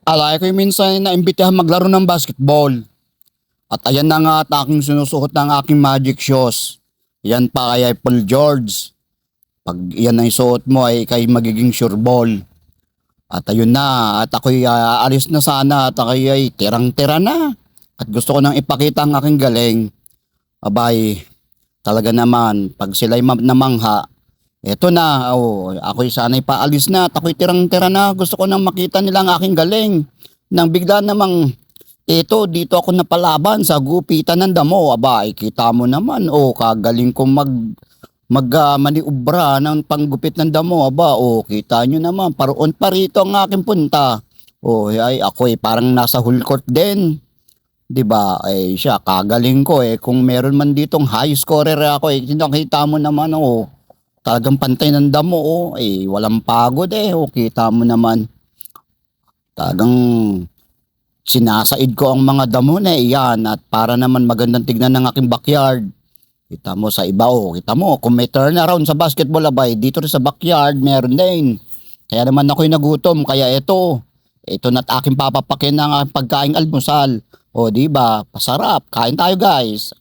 Alay ko yung minsan na imbitahan maglaro ng basketball. At ayan na nga at aking sinusuot ng aking magic shoes. Yan pa kay Paul George. Pag yan ang suot mo ay kay magiging sure ball. At ayun na, at ako'y aalis na sana at ako'y ay tirang-tira na. At gusto ko nang ipakita ang aking galing. Abay, talaga naman, pag sila'y namangha, eto na, ako'y sana'y paalis na at ako'y tirang-tira na. Gusto ko nang makita nila ang aking galing. Nang bigla namang, dito ako napalaban sa gupitan ng damo. Aba, kita mo naman, kagaling kong maniubra ng panggupit ng damo. Aba, kita nyo naman, paroon pa rito ang aking punta. Ay, ako parang nasa full court din. 'Di ba? Siya kagaling ko kung meron man ditong high scorer ako nakita mo naman talagang pantay ng damo walang pagod kita mo naman. Talagang sinasaid ko ang mga damo na yan at para naman magandang tignan ng aking backyard. Kita mo sa iba kita mo kung may turnaround sa basketball abay dito rin sa backyard meron din. Kaya naman ako'y nagutom kaya ito na't aking papapakin ng pagkaing almusal. Di ba? Pasarap. Kain tayo guys.